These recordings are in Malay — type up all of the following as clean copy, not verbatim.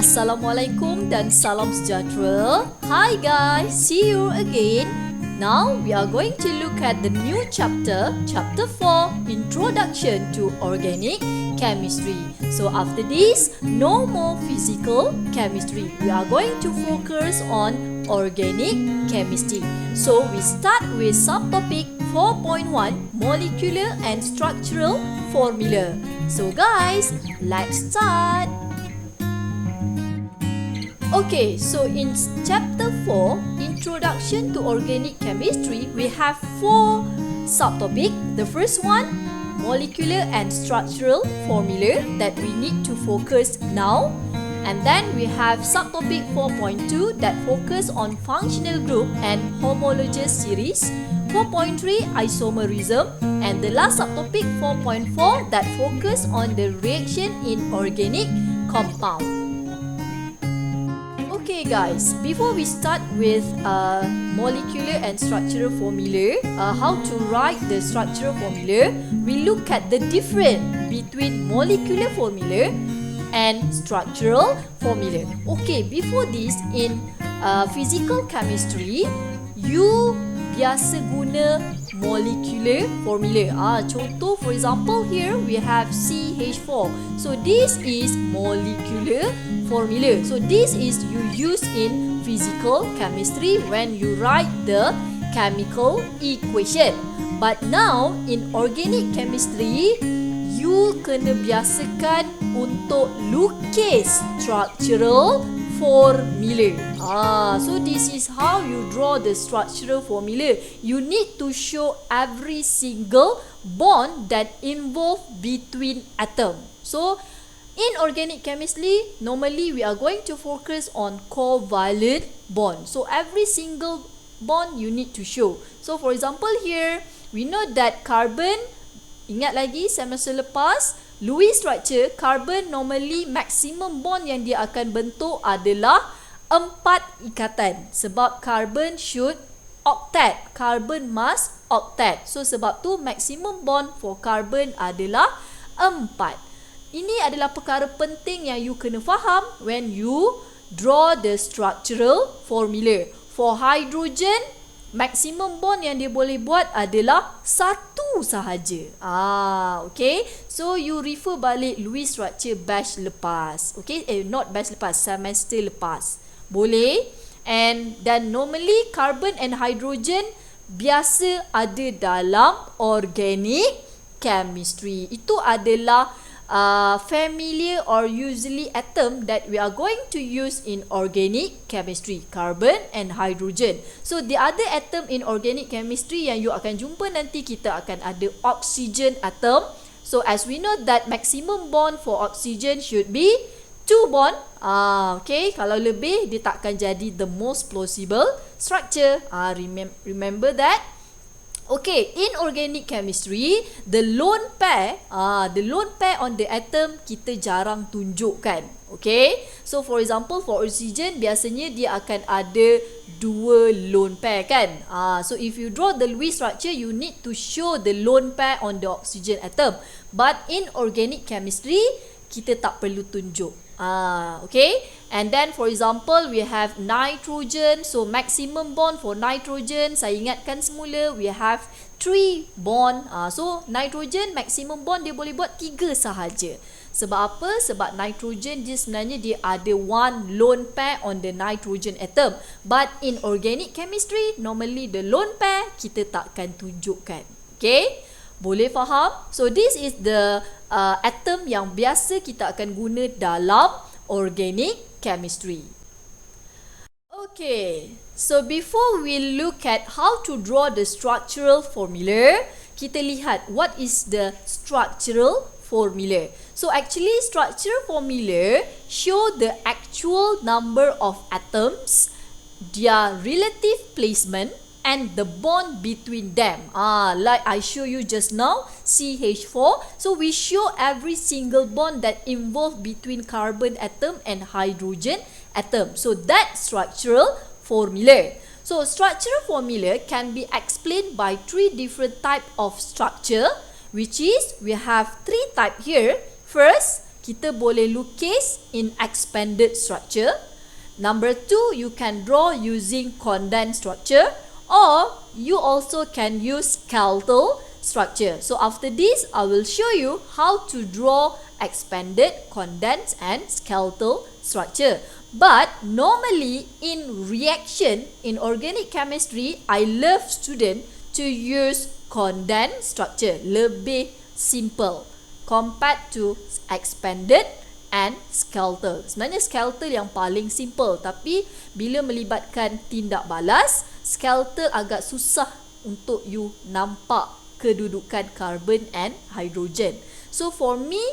Assalamualaikum dan salam sejahtera. Hi guys, see you again. Now we are going to look at the new chapter, chapter 4, Introduction to Organic Chemistry. So after this, no more physical chemistry. We are going to focus on organic chemistry. So we start with subtopic 4.1, Molecular and Structural Formula. So guys, let's start. Okay, so in chapter 4, Introduction to Organic Chemistry, we have 4 subtopics. The first one, Molecular and Structural Formula, that we need to focus now. And then we have subtopic 4.2 that focus on functional group and homologous series. 4.3, isomerism. And the last subtopic 4.4 that focus on the reaction in organic compound. Okay guys, before we start with molecular and structural formula, how to write the structural formula, we look at the difference between molecular formula and structural formula. Okay, before this, in physical chemistry, you biasa guna molecular formula. Contoh, for example, here we have CH4. So this is molecular formula. So this is you use in physical chemistry when you write the chemical equation. But now in organic chemistry, you kena biasakan untuk lukis structural formula. So this is how you draw the structural formula. You need to show every single bond that involve between atom. So in organic chemistry, normally we are going to focus on covalent bond. So every single bond you need to show. So for example here, we know that carbon, ingat lagi semester lepas, Lewis structure, carbon normally maximum bond yang dia akan bentuk adalah 4 ikatan. Sebab carbon should octet, carbon must octet. So sebab tu maximum bond for carbon adalah 4. Ini adalah perkara penting yang you kena faham when you draw the structural formula. For hydrogen, maximum bond yang dia boleh buat adalah 1 sahaja. Okay. So you refer balik Lewis structure batch lepas. Okay, not batch lepas, semester lepas. Boleh. And then normally carbon and hydrogen biasa ada dalam organic chemistry. Itu adalah familiar or usually atom that we are going to use in organic chemistry, carbon and hydrogen. So the other atom in organic chemistry yang you akan jumpa nanti, kita akan ada oxygen atom. So as we know that maximum bond for oxygen should be 2 bond. Okay, kalau lebih dia takkan jadi the most plausible structure. Remember that. Okay, in organic chemistry, the lone pair on the atom kita jarang tunjukkan. Okay, so for example, for oxygen biasanya dia akan ada 2 lone pair kan. So if you draw the Lewis structure, you need to show the lone pair on the oxygen atom. But in organic chemistry, kita tak perlu tunjuk. Okay, and then for example we have nitrogen. So maximum bond for nitrogen, saya ingatkan semula, we have 3 bond. So nitrogen maximum bond dia boleh buat 3 sahaja. Sebab apa? Sebab nitrogen dia sebenarnya dia ada 1 lone pair on the nitrogen atom. But in organic chemistry, normally the lone pair kita takkan tunjukkan. Okay, boleh faham? So this is the atom yang biasa kita akan guna dalam organic chemistry. Okay, so before we look at how to draw the structural formula, kita lihat what is the structural formula. So actually structural formula show the actual number of atoms, their relative placement, and the bond between them. Like I show you just now, CH4. So we show every single bond that involve between carbon atom and hydrogen atom. So that structural formula. So structural formula can be explained by 3 different type of structure, which is we have 3 type here. First, kita boleh lukis in expanded structure. Number 2, you can draw using condensed structure, or you also can use skeletal structure. So after this, I will show you how to draw expanded, condensed and skeletal structure. But normally in reaction, in organic chemistry, I love student to use condensed structure, lebih simple compared to expanded and skeletal. Sebenarnya skeletal yang paling simple, tapi bila melibatkan tindak balas, skeletal agak susah untuk you nampak kedudukan carbon and hydrogen. So for me,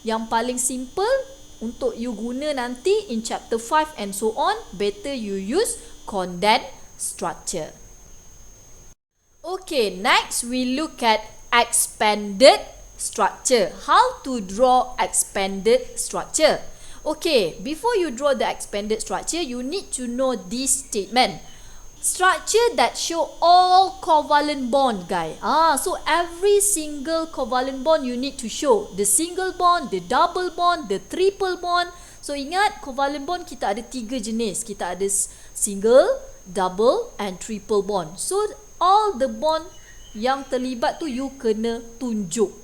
yang paling simple untuk you guna nanti in chapter 5 and so on, better you use condensed structure. Okay, next we look at expanded structure. How to draw expanded structure? Okay, before you draw the expanded structure, you need to know this statement. Structure that show all covalent bond, guys. So every single covalent bond you need to show. The single bond, the double bond, the triple bond. So ingat, covalent bond kita ada 3 jenis. Kita ada single, double and triple bond. So all the bond yang terlibat tu you kena tunjuk.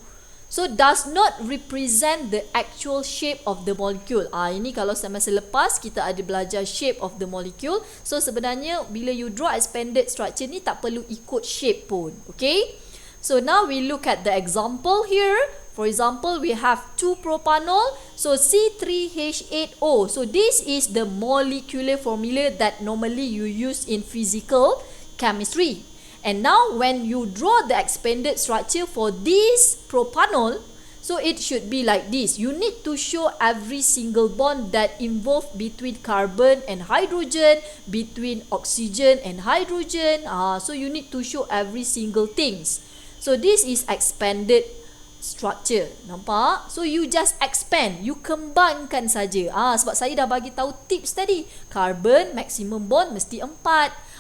So does not represent the actual shape of the molecule. Ini kalau semester lepas kita ada belajar shape of the molecule. So sebenarnya bila you draw expanded structure ni tak perlu ikut shape pun. Okay? So now we look at the example here. For example, we have 2-propanol. So C3H8O. So this is the molecular formula that normally you use in physical chemistry. And now when you draw the expanded structure for this propanol, so it should be like this. You need to show every single bond that involved between carbon and hydrogen, between oxygen and hydrogen. So you need to show every single things. So this is expanded structure. Nampak? So you just expand, you kembangkan saja. Sebab saya dah bagi tahu tips tadi. Carbon maximum bond mesti 4.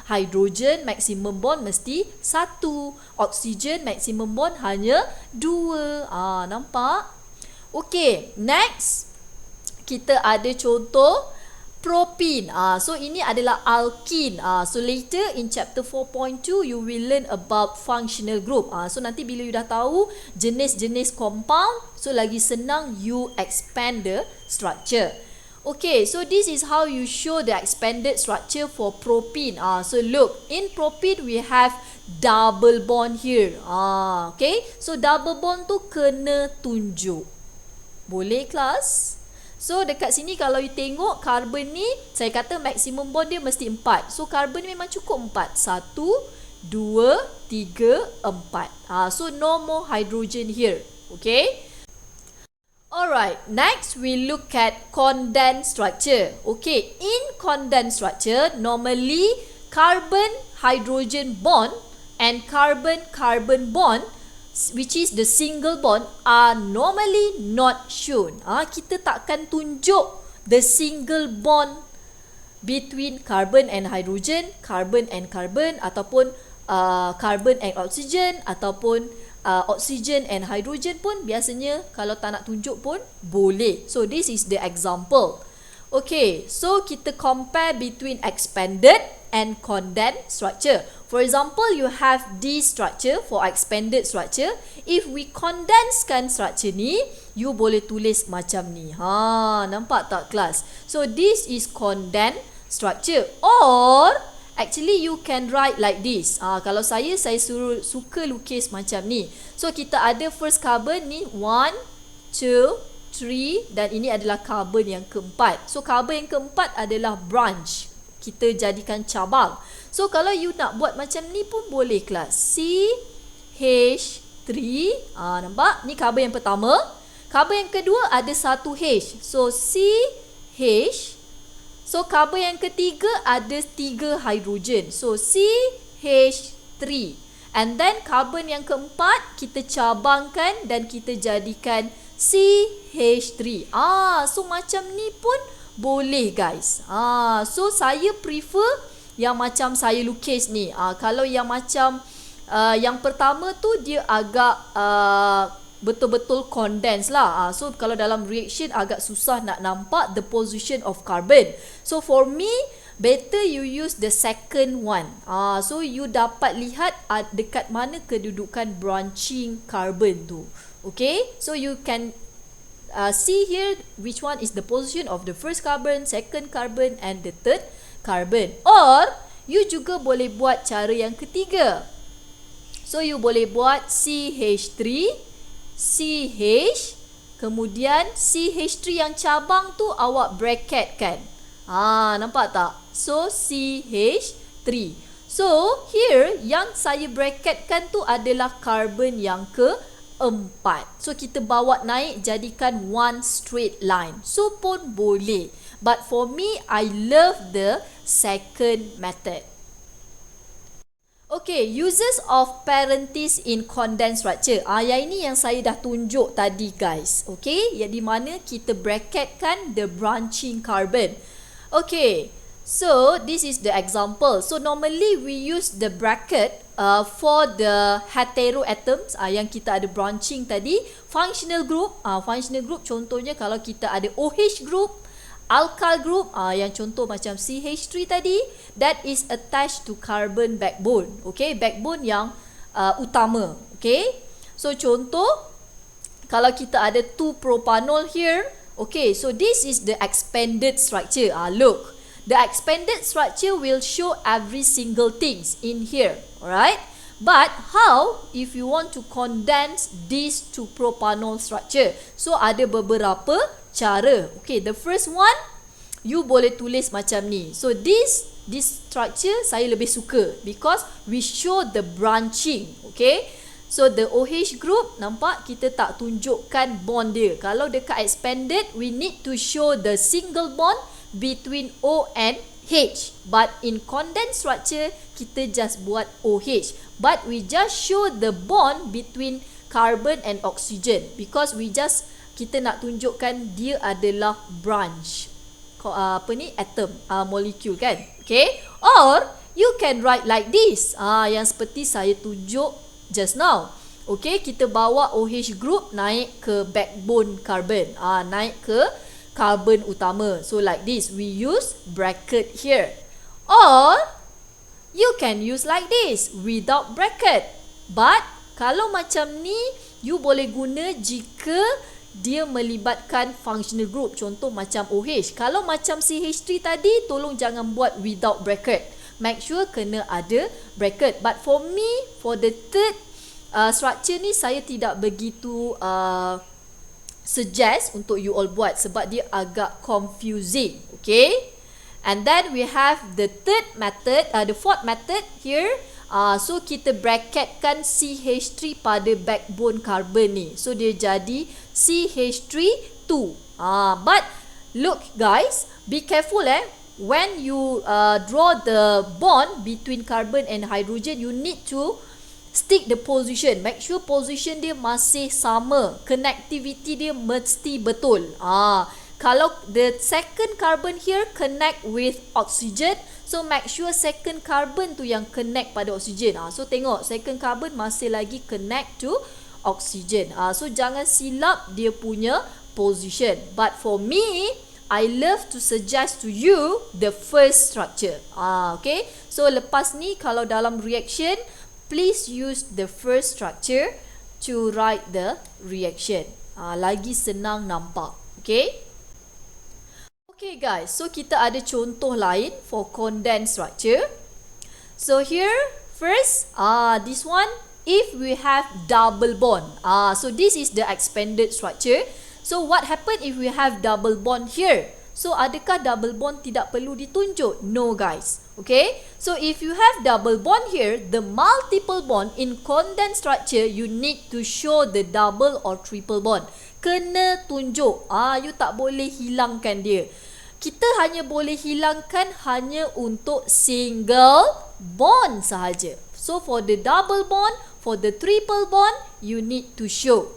Hydrogen maximum bond mesti 1. Oxygen maximum bond hanya 2. Nampak? Okay, next kita ada contoh propene. So ini adalah alkene. So later in chapter 4.2 you will learn about functional group. So nanti bila you dah tahu jenis-jenis compound, so lagi senang you expand the structure. Okay, so this is how you show the expanded structure for propene. So look, in propene we have double bond here. Okay, so double bond tu kena tunjuk. Boleh kelas? So dekat sini kalau you tengok carbon ni, saya kata maximum bond dia mesti 4. So carbon ni memang cukup 4. 1, 2, 3, 4. So no more hydrogen here. Okay? Alright, next we look at condensed structure. Okay, in condensed structure, normally carbon-hydrogen bond and carbon-carbon bond, which is the single bond, are normally not shown. Kita takkan tunjuk the single bond between carbon and hydrogen, carbon and carbon, ataupun carbon and oxygen, ataupun oxygen and hydrogen pun biasanya kalau tak nak tunjuk pun boleh. So this is the example. Okay, so kita compare between expanded and condensed structure. For example, you have this structure for expanded structure. If we condensekan structure ni, you boleh tulis macam ni. Nampak tak kelas? So this is condensed structure, or actually you can write like this. Kalau saya suka lukis macam ni. So kita ada first carbon ni 1, 2, 3 dan ini adalah carbon yang keempat. So carbon yang keempat adalah branch. Kita jadikan cabang. So kalau you nak buat macam ni pun boleh kelas. CH3. Nampak? Ni carbon yang pertama. Carbon yang kedua ada 1 H. So CH. So carbon yang ketiga ada 3 hydrogen. So CH3. And then carbon yang keempat kita cabangkan dan kita jadikan CH3. So macam ni pun boleh guys. So saya prefer yang macam saya lukis ni. Kalau yang macam yang pertama tu dia agak betul-betul condense lah. So kalau dalam reaction agak susah nak nampak the position of carbon. So for me, better you use the second one. So you dapat lihat dekat mana kedudukan branching carbon tu. Okay, so you can see here which one is the position of the first carbon, second carbon and the third carbon. Or you juga boleh buat cara yang ketiga. So you boleh buat CH3, CH, kemudian CH3 yang cabang tu awak bracket kan. Nampak tak? So CH3. So here yang saya bracketkan tu adalah carbon yang keempat. So kita bawa naik jadikan one straight line. So pun boleh. But for me, I love the second method. Okay, uses of parenthesis in condensed structure. Yang ini yang saya dah tunjuk tadi guys. Okay, yang di mana kita bracketkan the branching carbon. Okay, so this is the example. So normally we use the bracket for the heteroatoms yang kita ada branching tadi. Functional group, functional group contohnya kalau kita ada OH group, alkyl group yang contoh macam CH3 tadi, that is attached to carbon backbone. Okay, backbone yang utama. Okay, so contoh kalau kita ada 2 propanol here. Okay, so this is the expanded structure. Look, the expanded structure will show every single things in here. Alright, but how if you want to condense these 2 propanol structure? So ada beberapa cara. Okay, the first one, you boleh tulis macam ni. So this structure saya lebih suka because we show the branching. Okay, so the OH group, nampak kita tak tunjukkan bond dia. Kalau dekat expanded, we need to show the single bond between O and H. But in condensed structure, kita just buat OH. But we just show the bond between carbon and oxygen because kita nak tunjukkan dia adalah branch atom, molecule kan. Okay, or you can write like this, yang seperti saya tunjuk just now. Okay, kita bawa OH group naik ke backbone carbon, naik ke carbon utama. So like this, we use bracket here. Or you can use like this without bracket. But kalau macam ni, you boleh guna jika dia melibatkan functional group, contoh macam OH. Kalau macam CH3 tadi, tolong jangan buat without bracket. Make sure kena ada bracket. But for me, for the third structure ni, saya tidak begitu suggest untuk you all buat sebab dia agak confusing. Okay, and then we have the third method, the fourth method here. So kita bracketkan CH3 pada backbone carbon ni. So dia jadi CH3 2. But look guys, be careful when you draw the bond between carbon and hydrogen, you need to stick the position. Make sure position dia masih sama, connectivity dia mesti betul. Kalau the second carbon here connect with oxygen, so make sure second carbon tu yang connect pada oxygen. So tengok second carbon masih lagi connect to oxygen. So jangan silap dia punya position. But for me, I love to suggest to you the first structure. Okay, so lepas ni kalau dalam reaction, please use the first structure to write the reaction. Lagi senang nampak. Okay. Okay guys, so kita ada contoh lain for condensed structure. So here, first, this one, if we have double bond. So this is the expanded structure. So what happen if we have double bond here? So adakah double bond tidak perlu ditunjuk? No guys. Okay, so if you have double bond here, the multiple bond in condensed structure, you need to show the double or triple bond. Kena tunjuk. You tak boleh hilangkan dia. Kita hanya boleh hilangkan hanya untuk single bond sahaja. So for the double bond, for the triple bond, you need to show.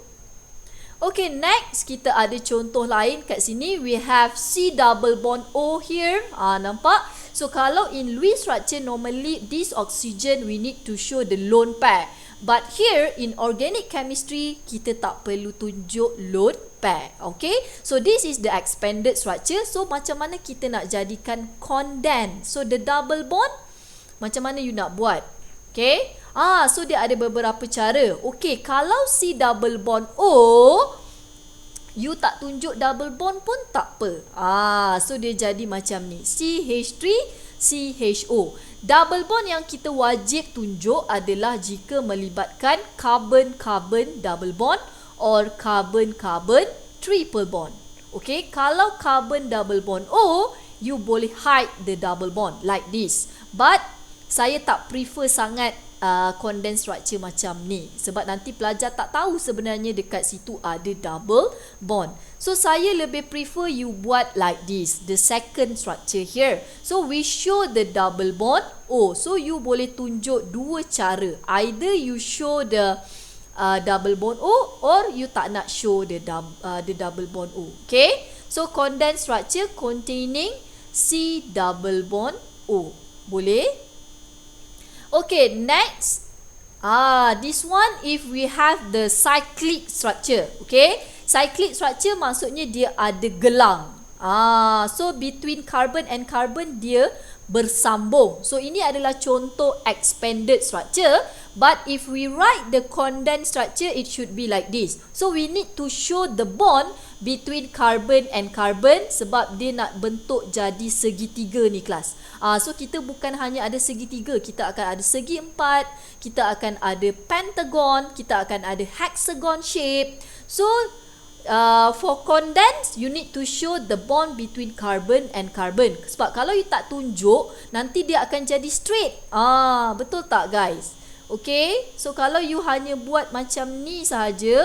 Okay, next kita ada contoh lain kat sini. We have C double bond O here. Nampak? So kalau in Lewis structure, normally this oxygen we need to show the lone pair. But here in organic chemistry, kita tak perlu tunjuk lone pair. Okay, so this is the expanded structure. So macam mana kita nak jadikan condensed? So the double bond, macam mana you nak buat? Okay, so dia ada beberapa cara. Okay, kalau si double bond O, you tak tunjuk double bond pun tak apa. So dia jadi macam ni, CH3 CHO. Double bond yang kita wajib tunjuk adalah jika melibatkan carbon-carbon double bond or carbon-carbon triple bond. Okay, kalau carbon double bond O, you boleh hide the double bond like this. But saya tak prefer sangat condensed structure macam ni, sebab nanti pelajar tak tahu sebenarnya dekat situ ada double bond. So saya lebih prefer you buat like this, the second structure here. So we show the double bond O. So you boleh tunjuk dua cara, either you show the double bond O or you tak nak show the double bond O. Okay, so condensed structure containing C double bond O. Boleh? Okay, next. This one if we have the cyclic structure. Okay, cyclic structure maksudnya dia ada gelang. So between carbon and carbon dia bersambung. So ini adalah contoh expanded structure. But if we write the condensed structure, it should be like this. So we need to show the bond between carbon and carbon, sebab dia nak bentuk jadi segitiga ni kelas. So kita bukan hanya ada segitiga, kita akan ada segi empat, kita akan ada pentagon, kita akan ada hexagon shape. So for condensed, you need to show the bond between carbon and carbon. Sebab kalau you tak tunjuk, nanti dia akan jadi straight. Betul tak guys? Okay, so kalau you hanya buat macam ni sahaja,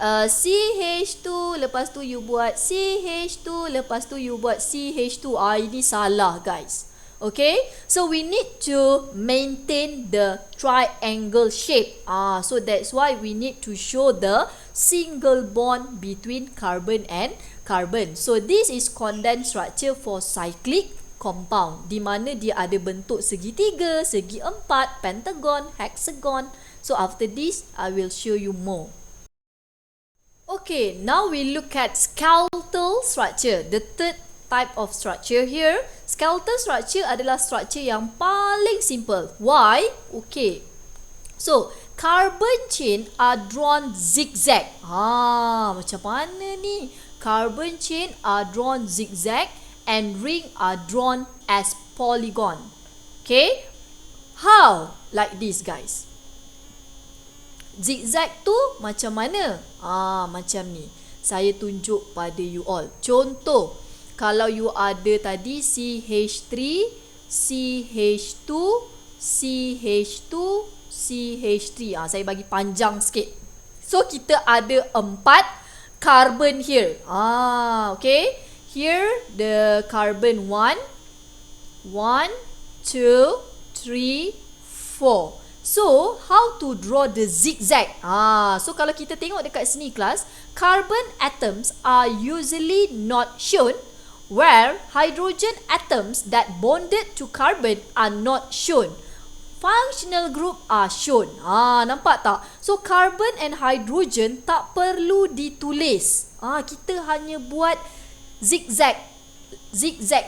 CH2, lepas tu you buat CH2, lepas tu you buat CH2, ini salah guys. Okay, so we need to maintain the triangle shape. So that's why we need to show the single bond between carbon and carbon. So this is condensed structure for cyclic compound, di mana dia ada bentuk segitiga, segi empat, pentagon, hexagon. So after this, I will show you more. Okay, now we look at skeletal structure, the third type of structure here. Skeletal structure adalah structure yang paling simple. Why? Okay, so carbon chain are drawn zigzag. Macam mana ni? Carbon chain are drawn zigzag and ring are drawn as polygon. Okay, how? Like this guys. Zigzag tu macam mana? Macam ni. Saya tunjuk pada you all. Contoh, kalau you ada tadi CH3, CH2, CH2, CH3. Saya bagi panjang sikit. So kita ada 4 carbon here. Okay. Here the carbon 1, 2, 3, 4. So, how to draw the zigzag? So kalau kita tengok dekat sini kelas, carbon atoms are usually not shown, where hydrogen atoms that bonded to carbon are not shown. Functional group are shown. Nampak tak? So carbon and hydrogen tak perlu ditulis. Kita hanya buat zigzag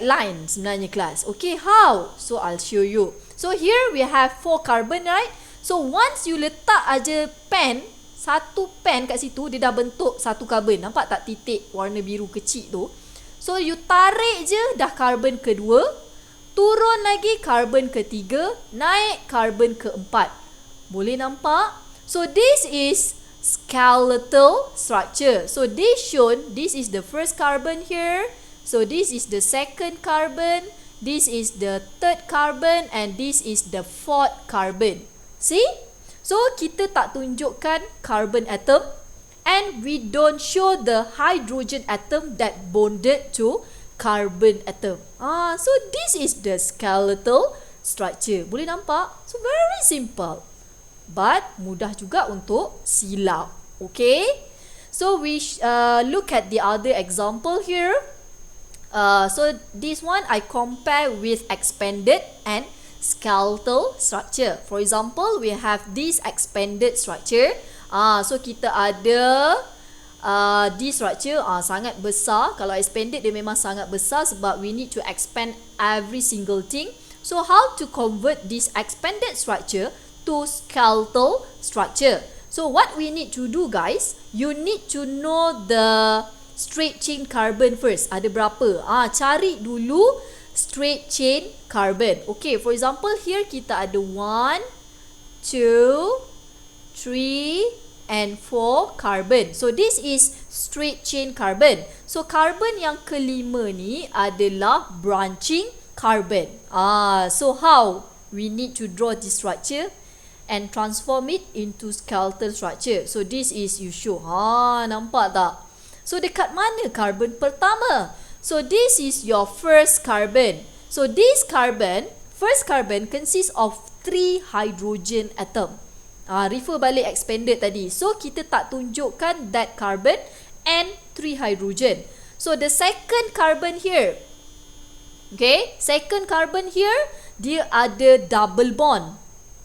line sebenarnya kelas. Okay, how? So I'll show you. So here we have 4 carbon, right? So once you letak aja pen, satu pen kat situ, dia dah bentuk satu carbon. Nampak tak titik warna biru kecil tu? So you tarik je, dah carbon kedua, turun lagi carbon ketiga, naik carbon keempat. Boleh nampak? So this is skeletal structure. So this shown, this is the first carbon here. So this is the second carbon, this is the third carbon, and this is the fourth carbon. See? So kita tak tunjukkan carbon atom, and we don't show the hydrogen atom that bonded to carbon atom. So this is the skeletal structure. Boleh nampak? So very simple, but mudah juga untuk silap. Okay? So we look at the other example here. So this one I compare with expanded and skeletal structure. For example, we have this expanded structure. So kita ada this structure sangat besar. Kalau expanded dia memang sangat besar sebab we need to expand every single thing. So how to convert this expanded structure to skeletal structure? So what we need to do, guys, you need to know the straight chain carbon first. Ada berapa? Cari dulu straight chain carbon. Okay, for example here kita ada 1, 2, 3 and 4 carbon. So this is straight chain carbon. So carbon yang kelima ni adalah branching carbon. So how we need to draw this structure and transform it into skeletal structure. So this is you show. Nampak tak? So dekat mana carbon pertama? So this is your first carbon. So this carbon, first carbon consists of 3 hydrogen atom. Refer balik expanded tadi. So kita tak tunjukkan that carbon and 3 hydrogen. So the second carbon here, okay, second carbon here, dia ada double bond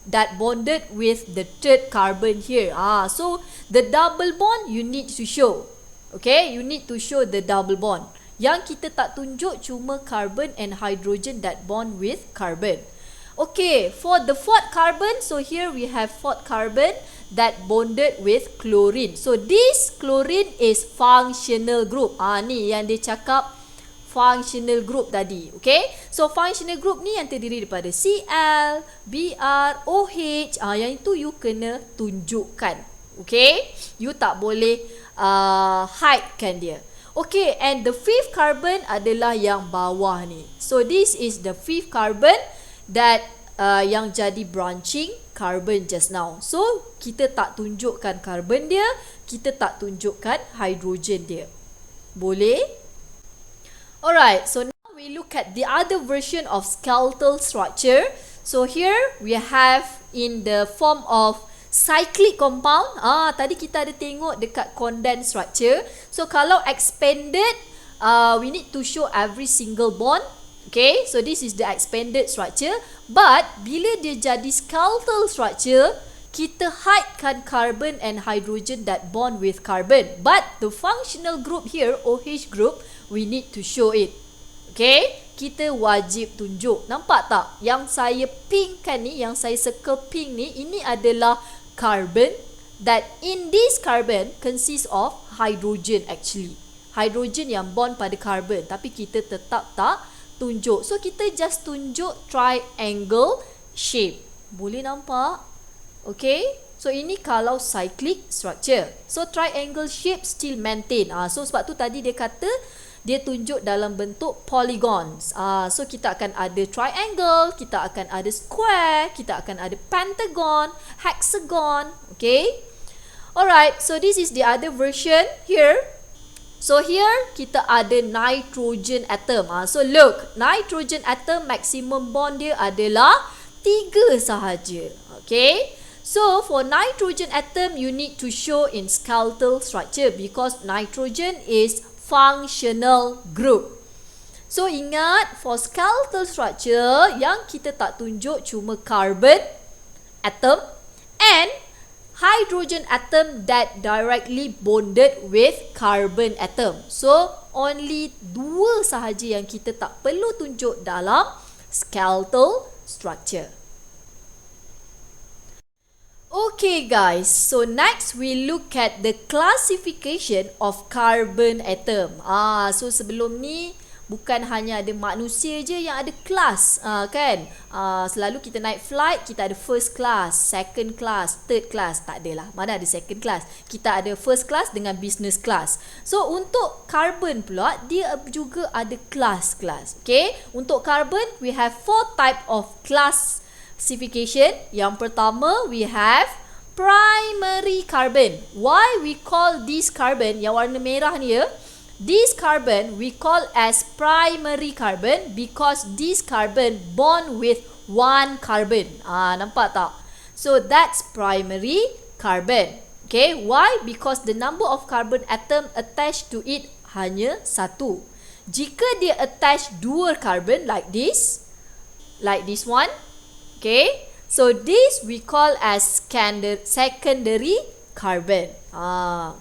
that bonded with the third carbon here. So the double bond you need to show. Okay, you need to show the double bond. Yang kita tak tunjuk cuma carbon and hydrogen that bond with carbon. Okay, for the fourth carbon, so here we have fourth carbon that bonded with chlorine. So this chlorine is functional group. Ni yang dia cakap functional group tadi. Okay, so functional group ni yang terdiri daripada Cl, Br, OH. Yang itu you kena tunjukkan. Okay, you tak boleh hidekan dia. Okay, and the fifth carbon adalah yang bawah ni. So this is the fifth carbon that yang jadi branching carbon just now. So kita tak tunjukkan carbon dia, kita tak tunjukkan hydrogen dia. Boleh? Alright, so now we look at the other version of skeletal structure. So here we have in the form of cyclic compound. Tadi kita ada tengok dekat condensed structure. So kalau expanded, we need to show every single bond. Okay, so this is the expanded structure. But bila dia jadi skeletal structure, kita hidekan carbon and hydrogen that bond with carbon. But the functional group here, OH group, we need to show it. Okay, kita wajib tunjuk. Nampak tak? Yang saya pink kan ni, yang saya circle pink ni, ini adalah carbon that in this carbon consists of hydrogen actually. Hydrogen yang bond pada carbon, tapi kita tetap tak tunjuk. So kita just tunjuk triangle shape. Boleh nampak? Okay, so ini kalau cyclic structure. So triangle shape still maintain. So sebab tu tadi dia kata dia tunjuk dalam bentuk polygons. So kita akan ada triangle, kita akan ada square, kita akan ada pentagon, hexagon. Okay, alright, so this is the other version here. So here kita ada nitrogen atom. So look, nitrogen atom maximum bond dia adalah 3 sahaja. Okay, so for nitrogen atom you need to show in skeletal structure because nitrogen is functional group. So ingat, for skeletal structure yang kita tak tunjuk cuma carbon atom and hydrogen atom that directly bonded with carbon atom. So only 2 sahaja yang kita tak perlu tunjuk dalam skeletal structure. Okay guys, so next we look at the classification of carbon atom. So sebelum ni bukan hanya ada manusia je yang ada kelas, kan? Selalu kita naik flight, kita ada first class, second class, third class. Tak adalah, mana ada second class. Kita ada first class dengan business class. So untuk carbon pula, dia juga ada kelas-kelas. Okay, untuk carbon we have 4 type of classification. Yang pertama we have primary carbon. Why we call this carbon yang warna merah ni ya? This carbon we call as primary carbon because this carbon bond with one carbon. Nampak tak? So that's primary carbon. Okay, why? Because the number of carbon atom attached to it hanya 1. Jika dia attach 2 carbon like this one, Okay, so this we call as secondary carbon.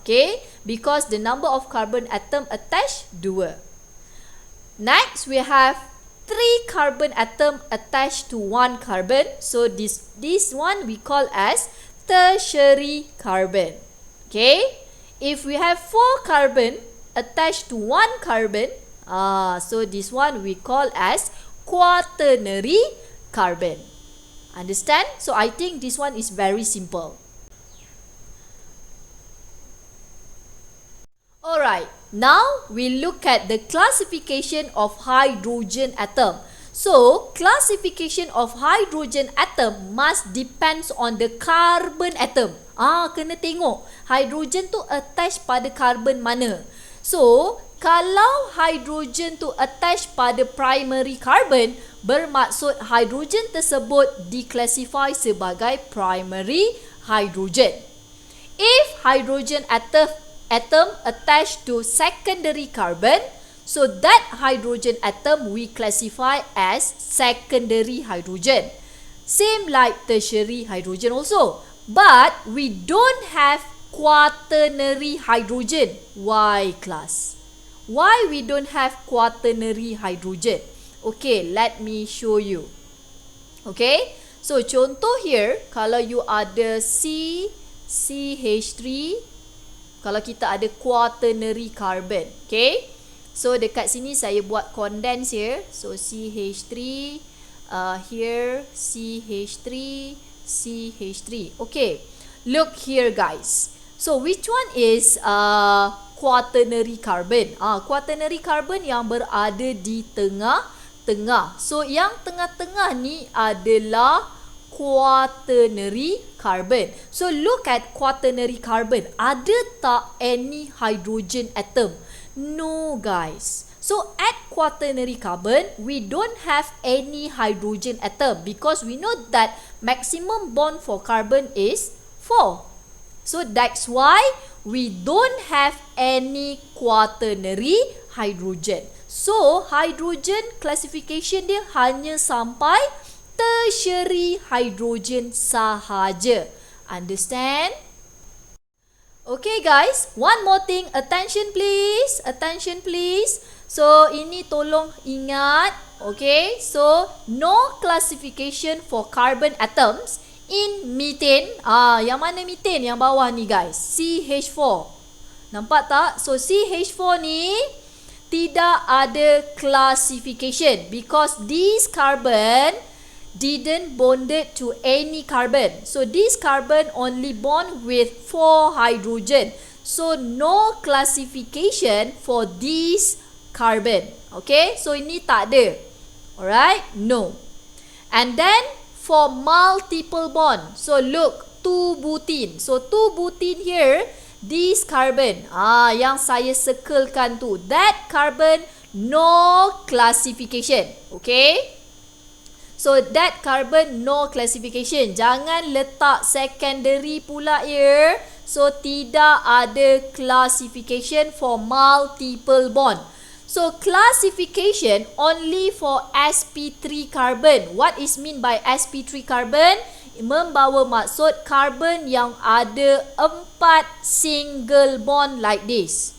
Okay, because the number of carbon atom attached 2. Next, we have 3 carbon atom attached to 1 carbon. So this one we call as tertiary carbon. Okay, if we have 4 carbon attached to 1 carbon, so this one we call as quaternary carbon. Understand? So I think this one is very simple. Alright, now we look at the classification of hydrogen atom. So, classification of hydrogen atom must depends on the carbon atom. Kena tengok hydrogen tu attach pada carbon mana. So, kalau hydrogen tu attach pada primary carbon, bermaksud hydrogen tersebut diklasifai sebagai primary hydrogen. If hydrogen atom attached to secondary carbon, so that hydrogen atom we classify as secondary hydrogen. Same like tertiary hydrogen also. But we don't have quaternary hydrogen. Why, class? Why we don't have quaternary hydrogen? Okay, let me show you. Okay, so contoh here, kalau you ada CH3, kalau kita ada quaternary carbon, okay? So dekat sini saya buat condense here. So CH3, here CH3, CH3. Okay, look here guys. So which one is quaternary carbon? Quaternary carbon yang berada di tengah-tengah. So yang tengah-tengah ni adalah quaternary carbon. So look at quaternary carbon. Ada tak any hydrogen atom? No guys. So at quaternary carbon, we don't have any hydrogen atom because we know that maximum bond for carbon is 4. So that's why we don't have any quaternary hydrogen. So hydrogen classification dia hanya sampai tertiary hydrogen sahaja. Understand? Okay guys, one more thing, attention please. Attention please. So ini tolong ingat. Okay, so no classification for carbon atoms in methane. Yang mana methane? Yang bawah ni guys, CH4. Nampak tak? So CH4 ni tidak ada classification because this carbon didn't bonded to any carbon. So this carbon only bond with 4 hydrogen. So no classification for this carbon. Okay, so ini tak ada. Alright, no. And then for multiple bond, so look, 2 butene. So 2 butene here, this carbon, yang saya circlekan tu, that carbon no classification. Okay, so that carbon no classification. Jangan letak secondary pula here. So tidak ada classification for multiple bond. So classification only for sp3 carbon. What is mean by sp3 carbon? Membawa maksud carbon yang ada 4 single bond like this.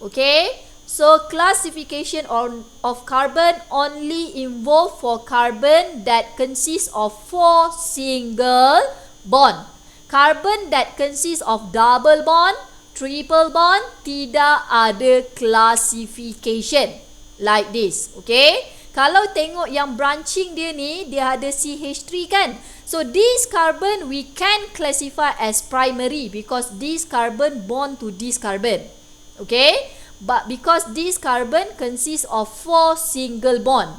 Okay, so classification of carbon only involve for carbon that consists of 4 single bond. Carbon that consists of double bond, triple bond, tidak ada classification like this. Okay, kalau tengok yang branching dia ni, dia ada CH3 kan. So this carbon we can classify as primary because this carbon bond to this carbon. Okay, but because this carbon consists of 4 single bond,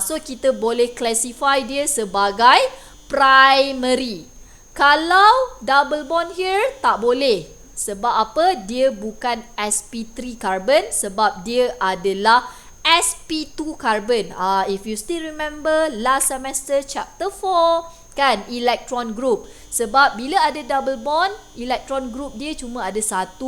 so kita boleh classify dia sebagai primary. Kalau double bond here, tak boleh. Sebab apa? Dia bukan sp3 carbon, sebab dia adalah sp2 carbon. If you still remember last semester chapter 4 kan, electron group. Sebab bila ada double bond, electron group dia cuma ada 1,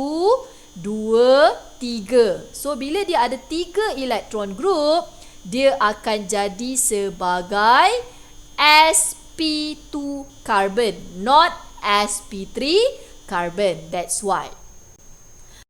2, 3. So bila dia ada 3 electron group, dia akan jadi sebagai sp2 carbon, not sp3 carbon. That's why.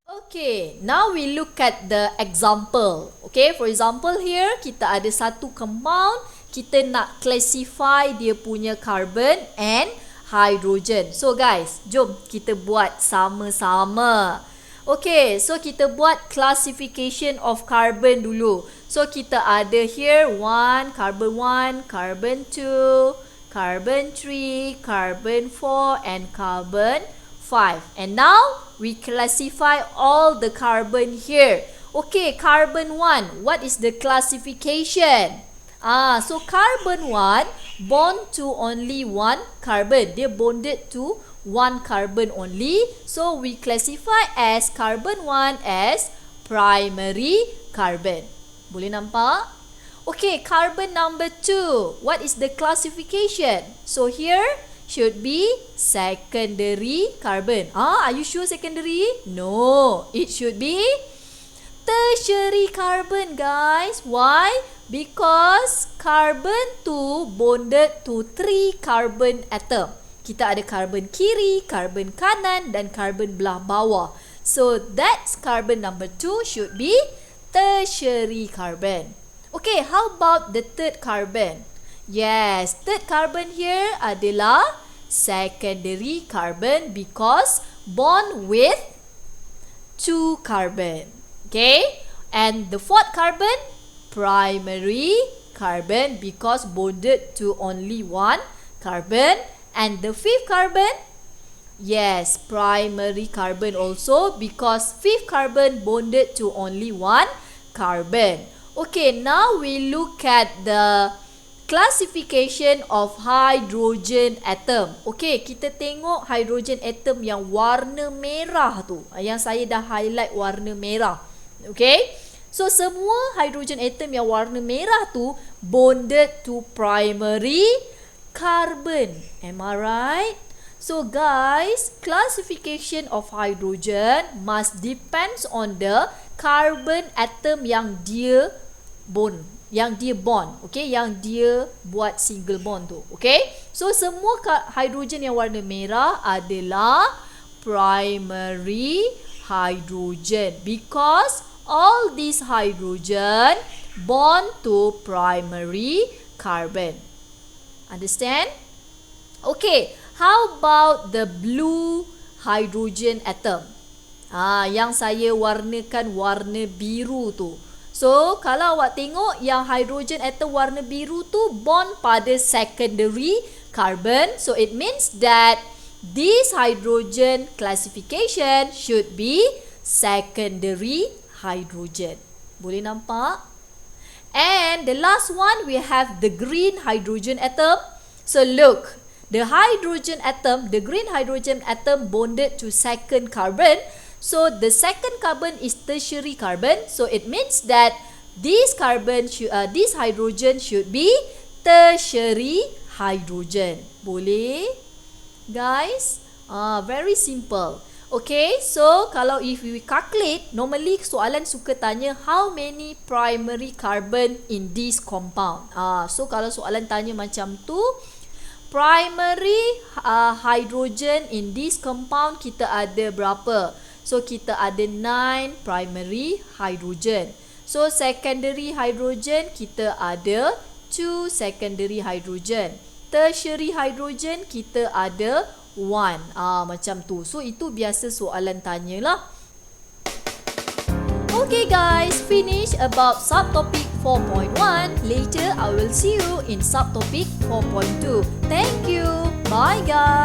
Okay, now we look at the example. Okay, for example here, kita ada satu compound, kita nak classify dia punya carbon and hydrogen. So guys, jom kita buat sama-sama. Okay, so kita buat classification of carbon dulu. So kita ada here 1, carbon 2, carbon 3, carbon 4 and carbon 5. And now we classify all the carbon here. Okay, carbon 1, what is the classification? So carbon 1 bond to only one carbon. Dia bonded to one carbon only. So we classify as carbon 1 as primary carbon. Boleh nampak? Okay, carbon number 2. What is the classification? So here should be secondary carbon. Are you sure secondary? No, it should be tertiary carbon, guys. Why? Because carbon 2 bonded to 3 carbon atom. Kita ada carbon kiri, carbon kanan dan carbon belah bawah. So that's carbon number 2 should be tertiary carbon. Okay, how about the third carbon? Yes, third carbon here adalah secondary carbon because bond with 2 carbon. Okay, and the fourth carbon, primary carbon because bonded to only one carbon. And the fifth carbon, yes, primary carbon also because fifth carbon bonded to only one carbon. Okay, now we look at the classification of hydrogen atom. Okay, kita tengok hydrogen atom yang warna merah tu. Yang saya dah highlight warna merah. Okay, so semua hydrogen atom yang warna merah tu bonded to primary carbon. Am I right? So guys, classification of hydrogen must depends on the carbon atom yang dia bond. Okay, yang dia buat single bond tu. Okay, so semua hydrogen yang warna merah adalah primary hydrogen because all these hydrogen bond to primary carbon. Understand? Okay, how about the blue hydrogen atom? Yang saya warnakan warna biru tu. So, kalau awak tengok yang hydrogen atom warna biru tu bond pada secondary carbon. So, it means that this hydrogen classification should be secondary hydrogen. Boleh nampak? And the last one, we have the green hydrogen atom. So look, the hydrogen atom, the green hydrogen atom bonded to second carbon. So the second carbon is tertiary carbon. So it means that this hydrogen should be tertiary hydrogen. Boleh? Guys? Very simple. Okay, so kalau if we calculate, normally soalan suka tanya how many primary carbon in this compound. So kalau soalan tanya macam tu, primary hydrogen in this compound kita ada berapa? So kita ada 9 primary hydrogen. So secondary hydrogen kita ada 2 secondary hydrogen. Tertiary hydrogen kita ada 1. Macam tu. So itu biasa soalan tanya lah. Okay guys, finish about subtopic 4.1. Later I will see you in subtopic 4.2. Thank you. Bye guys.